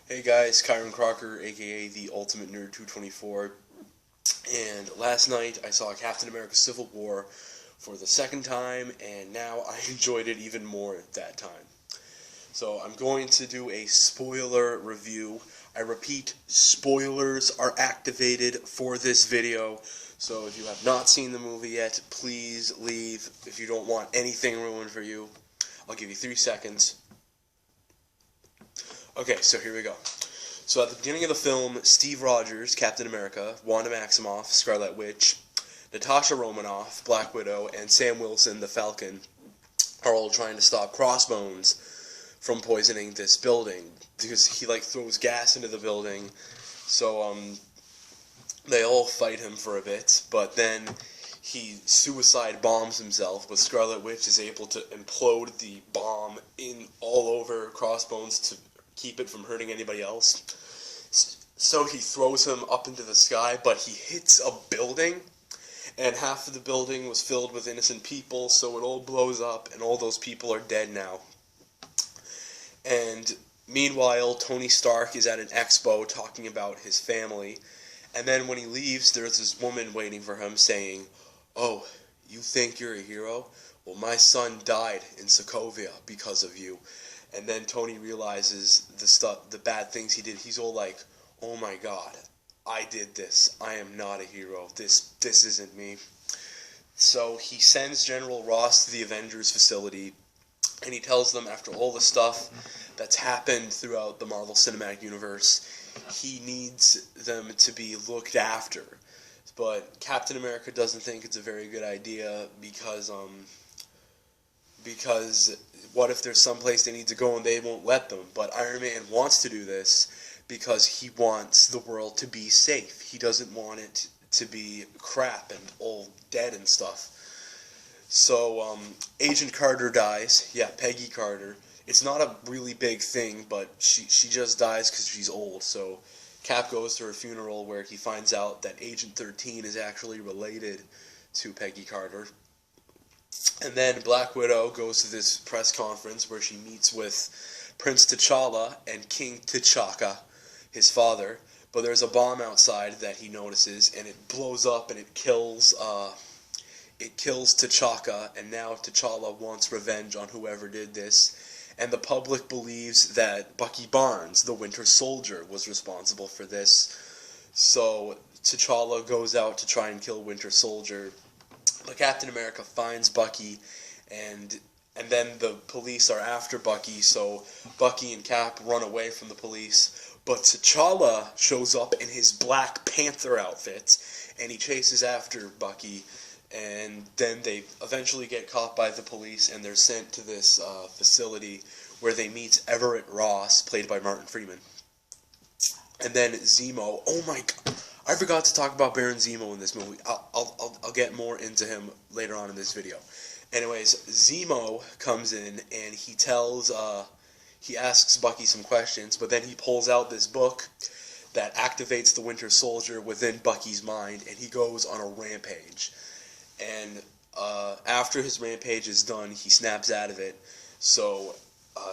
Hey guys, Kyron Crocker, aka the Ultimate Nerd 224, and last night I saw Captain America Civil War for the second time, and now I enjoyed it even more that time. So I'm going to do a spoiler review. I repeat, spoilers are activated for this video, so if you have not seen the movie yet, please leave if you don't want anything ruined for you. I'll give you 3 seconds. Okay, so here we go. So at the beginning of the film, Steve Rogers, Captain America, Wanda Maximoff, Scarlet Witch, Natasha Romanoff, Black Widow, and Sam Wilson, the Falcon, are all trying to stop Crossbones from poisoning this building because he throws gas into the building. So they all fight him for a bit, but then he suicide bombs himself. But Scarlet Witch is able to implode the bomb in all over Crossbones to keep it from hurting anybody else. So he throws him up into the sky, but he hits a building, and half of the building was filled with innocent people, so it all blows up, and all those people are dead now. And meanwhile, Tony Stark is at an expo talking about his family, and then when he leaves, there's this woman waiting for him saying, "Oh, you think you're a hero? Well, my son died in Sokovia because of you." And then Tony realizes the bad things he did. He's all like, "Oh my God, I did this. I am not a hero. This isn't me." So he sends General Ross to the Avengers facility, and he tells them after all the stuff that's happened throughout the Marvel Cinematic Universe, he needs them to be looked after. But Captain America doesn't think it's a very good idea because what if there's someplace they need to go and they won't let them? But Iron Man wants to do this because he wants the world to be safe. He doesn't want it to be crap and all dead and stuff. So Agent Carter dies. Yeah, Peggy Carter. It's not a really big thing, but she just dies because she's old. So Cap goes to her funeral where he finds out that Agent 13 is actually related to Peggy Carter. And then Black Widow goes to this press conference where she meets with Prince T'Challa and King T'Chaka, his father. But there's a bomb outside that he notices, and it blows up and it kills T'Chaka. And now T'Challa wants revenge on whoever did this. And the public believes that Bucky Barnes, the Winter Soldier, was responsible for this. So T'Challa goes out to try and kill Winter Soldier. But Captain America finds Bucky, and then the police are after Bucky, so Bucky and Cap run away from the police. But T'Challa shows up in his Black Panther outfit, and he chases after Bucky, and then they eventually get caught by the police, and they're sent to this facility where they meet Everett Ross, played by Martin Freeman. And then Zemo, oh my God, I forgot to talk about Baron Zemo in this movie. I'll get more into him later on in this video. Anyways, Zemo comes in and he asks Bucky some questions, but then he pulls out this book that activates the Winter Soldier within Bucky's mind, and he goes on a rampage. And after his rampage is done, he snaps out of it. So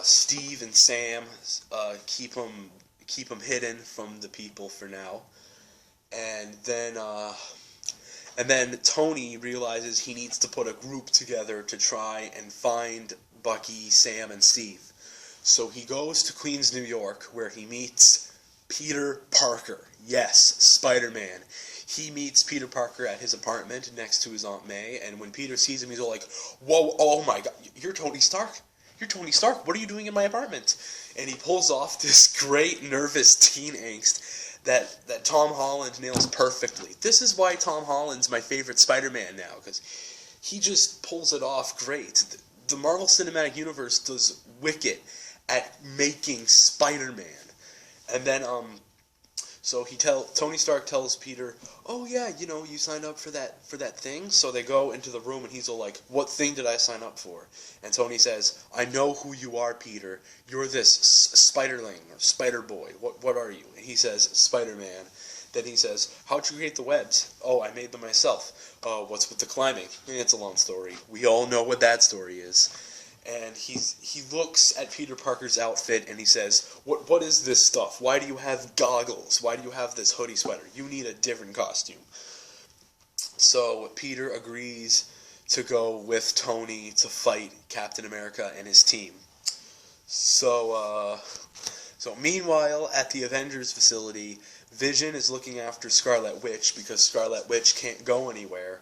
Steve and Sam keep him hidden from the people for now. And then Tony realizes he needs to put a group together to try and find Bucky, Sam, and Steve. So he goes to Queens, New York, where he meets Peter Parker. Yes, Spider-Man. He meets Peter Parker at his apartment next to his Aunt May, and when Peter sees him, he's all like, "Whoa, oh my God, you're Tony Stark? You're Tony Stark. What are you doing in my apartment?" And he pulls off this great nervous teen angst that Tom Holland nails perfectly. This is why Tom Holland's my favorite Spider-Man now, because he just pulls it off great. The Marvel Cinematic Universe does wicked at making Spider-Man. And then so Tony Stark tells Peter, "Oh yeah, you signed up for that thing." So they go into the room and he's all like, "What thing did I sign up for?" And Tony says, "I know who you are, Peter. You're this Spiderling or Spider Boy. What are you?" And he says, "Spider-Man." Then he says, "How'd you create the webs?" "Oh, I made them myself." "Oh, what's with the climbing?" It's a long story. We all know what that story is. and he looks at Peter Parker's outfit and he says, "What is this stuff? Why do you have goggles? Why do you have this hoodie sweater? You need a different costume." So Peter agrees to go with Tony to fight Captain America and his team. So meanwhile, at the Avengers facility, Vision is looking after Scarlet Witch because Scarlet Witch can't go anywhere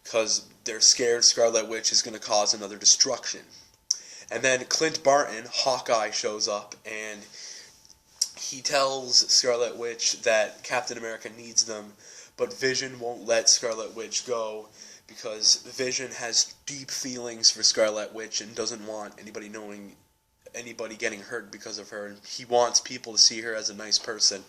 because they're scared Scarlet Witch is going to cause another destruction. And then Clint Barton, Hawkeye, shows up and he tells Scarlet Witch that Captain America needs them, but Vision won't let Scarlet Witch go because Vision has deep feelings for Scarlet Witch and doesn't want anybody knowing anybody getting hurt because of her, and he wants people to see her as a nice person.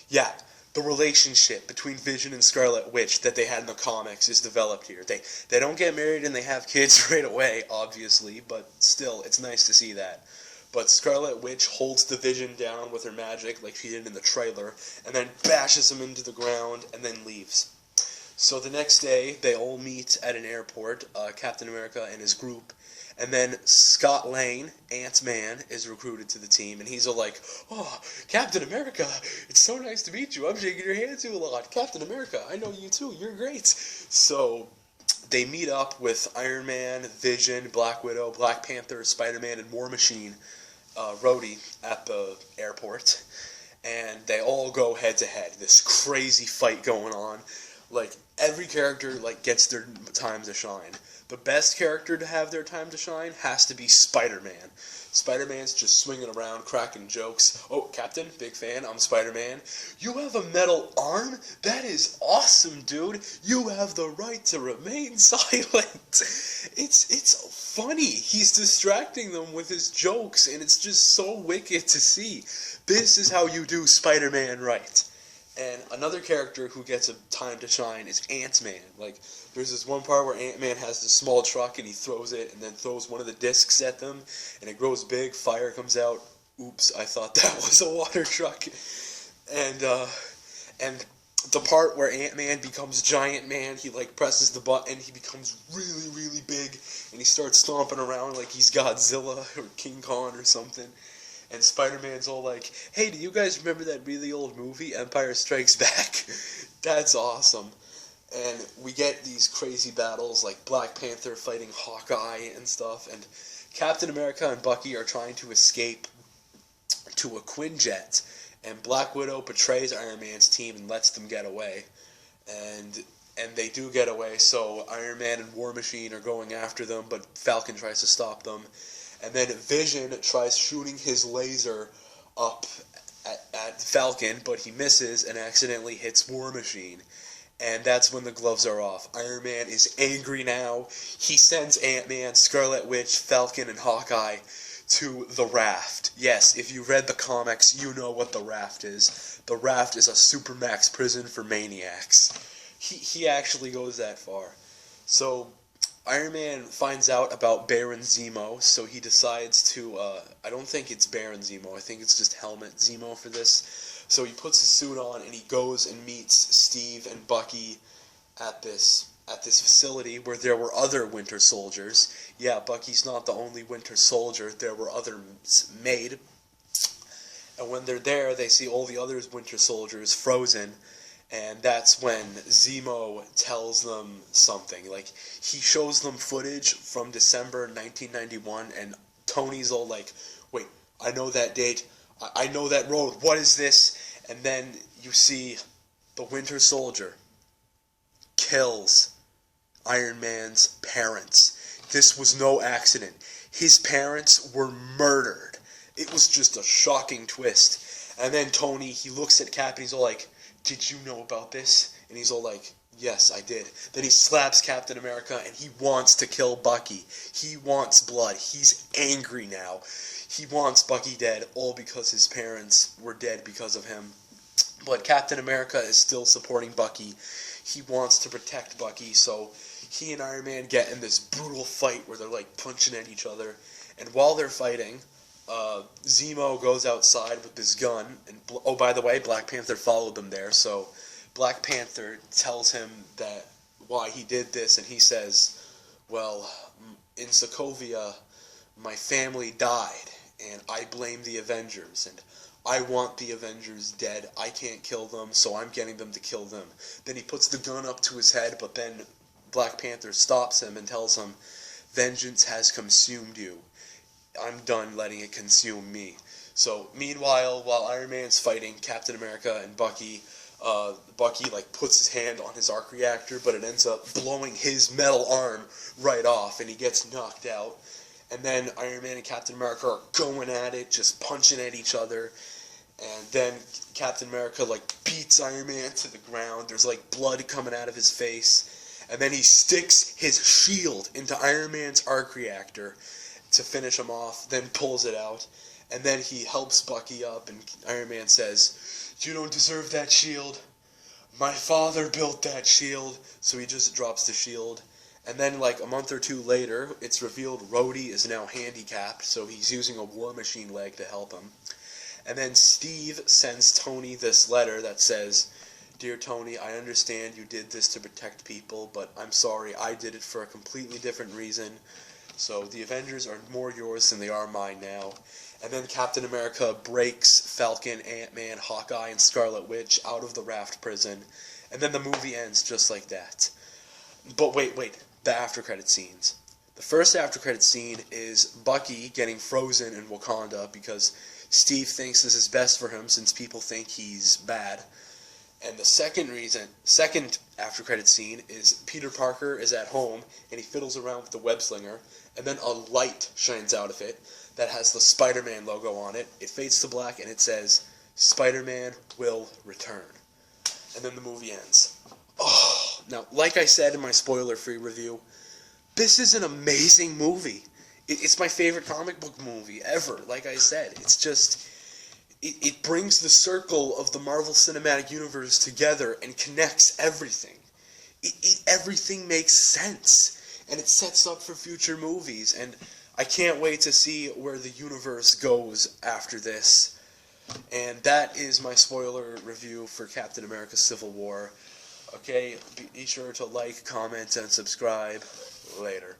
Yeah, the relationship between Vision and Scarlet Witch that they had in the comics is developed here. They don't get married and they have kids right away, obviously, but still, it's nice to see that. But Scarlet Witch holds the Vision down with her magic, like she did in the trailer, and then bashes him into the ground and then leaves. So the next day, they all meet at an airport, Captain America and his group, and then Scott Lang, Ant-Man, is recruited to the team, and he's all like, "Oh, Captain America, it's so nice to meet you. I'm shaking your hand too a lot. Captain America, I know you too. You're great." So they meet up with Iron Man, Vision, Black Widow, Black Panther, Spider-Man, and War Machine, Rhodey, at the airport, and they all go head-to-head. This crazy fight going on. Like, every character, like, gets their time to shine. The best character to have their time to shine has to be Spider-Man. Spider-Man's just swinging around, cracking jokes. "Oh, Captain, big fan, I'm Spider-Man. You have a metal arm? That is awesome, dude. You have the right to remain silent." It's funny. He's distracting them with his jokes, and it's just so wicked to see. This is how you do Spider-Man right. And another character who gets a time to shine is Ant-Man. Like, there's this one part where Ant-Man has this small truck and he throws it and then throws one of the discs at them and it grows big, fire comes out. Oops, I thought that was a water truck. And the part where Ant-Man becomes Giant Man, he like presses the button, he becomes really, really big and he starts stomping around like he's Godzilla or King Kong or something. And Spider-Man's all like, "Hey, do you guys remember that really old movie, Empire Strikes Back?" That's awesome. And we get these crazy battles like Black Panther fighting Hawkeye and stuff. And Captain America and Bucky are trying to escape to a Quinjet. And Black Widow betrays Iron Man's team and lets them get away. And they do get away, so Iron Man and War Machine are going after them, but Falcon tries to stop them. And then Vision tries shooting his laser up at Falcon, but he misses and accidentally hits War Machine. And that's when the gloves are off. Iron Man is angry now. He sends Ant-Man, Scarlet Witch, Falcon, and Hawkeye to the Raft. Yes, if you read the comics, you know what the Raft is. The Raft is a supermax prison for maniacs. He actually goes that far. So Iron Man finds out about Baron Zemo, so he decides to, I don't think it's Baron Zemo, I think it's just Helmet Zemo for this. So he puts his suit on and he goes and meets Steve and Bucky at this facility where there were other Winter Soldiers. Yeah, Bucky's not the only Winter Soldier, there were others made. And when they're there, they see all the other Winter Soldiers frozen. And that's when Zemo tells them something. Like, he shows them footage from December 1991, and Tony's all like, "Wait, I know that date. I know that road. What is this?" And then you see the Winter Soldier kills Iron Man's parents. This was no accident. His parents were murdered. It was just a shocking twist. And then Tony, he looks at Cap and he's all like, "Did you know about this?" And he's all like, "Yes, I did." Then he slaps Captain America and he wants to kill Bucky. He wants blood. He's angry now. He wants Bucky dead, all because his parents were dead because of him. But Captain America is still supporting Bucky. He wants to protect Bucky, so he and Iron Man get in this brutal fight where they're like punching at each other. And while they're fighting, Zemo goes outside with this gun, and oh, by the way, Black Panther followed them there, so Black Panther tells him that why he did this, and he says, "Well, in Sokovia, my family died, and I blame the Avengers, and I want the Avengers dead. I can't kill them, so I'm getting them to kill them. Then he puts the gun up to his head, but then Black Panther stops him and tells him, vengeance has consumed you. I'm done letting it consume me. So, meanwhile, while Iron Man's fighting Captain America and Bucky, Bucky, like, puts his hand on his arc reactor, but it ends up blowing his metal arm right off, and he gets knocked out. And then Iron Man and Captain America are going at it, just punching at each other. And then Captain America, like, beats Iron Man to the ground. There's, like, blood coming out of his face. And then he sticks his shield into Iron Man's arc reactor to finish him off, then pulls it out. And then he helps Bucky up, and Iron Man says, you don't deserve that shield. My father built that shield. So he just drops the shield. And then, like, a month or two later, it's revealed Rhodey is now handicapped, so he's using a War Machine leg to help him. And then Steve sends Tony this letter that says, Dear Tony, I understand you did this to protect people, but I'm sorry, I did it for a completely different reason. So the Avengers are more yours than they are mine now. And then Captain America breaks Falcon, Ant-Man, Hawkeye, and Scarlet Witch out of the Raft prison. And then the movie ends just like that. But wait, the after-credit scenes. The first after-credit scene is Bucky getting frozen in Wakanda because Steve thinks this is best for him since people think he's bad. And the second after-credit scene is Peter Parker is at home and he fiddles around with the web slinger, and then a light shines out of it that has the Spider-Man logo on it. It fades to black and it says, Spider-Man will return. And then the movie ends. Oh, now, like I said in my spoiler-free review, this is an amazing movie. It's my favorite comic book movie ever. Like I said, it's just, it brings the circle of the Marvel Cinematic Universe together and connects everything. Everything makes sense, and it sets up for future movies, and I can't wait to see where the universe goes after this. And that is my spoiler review for Captain America Civil War. Okay, be sure to like, comment, and subscribe. Later.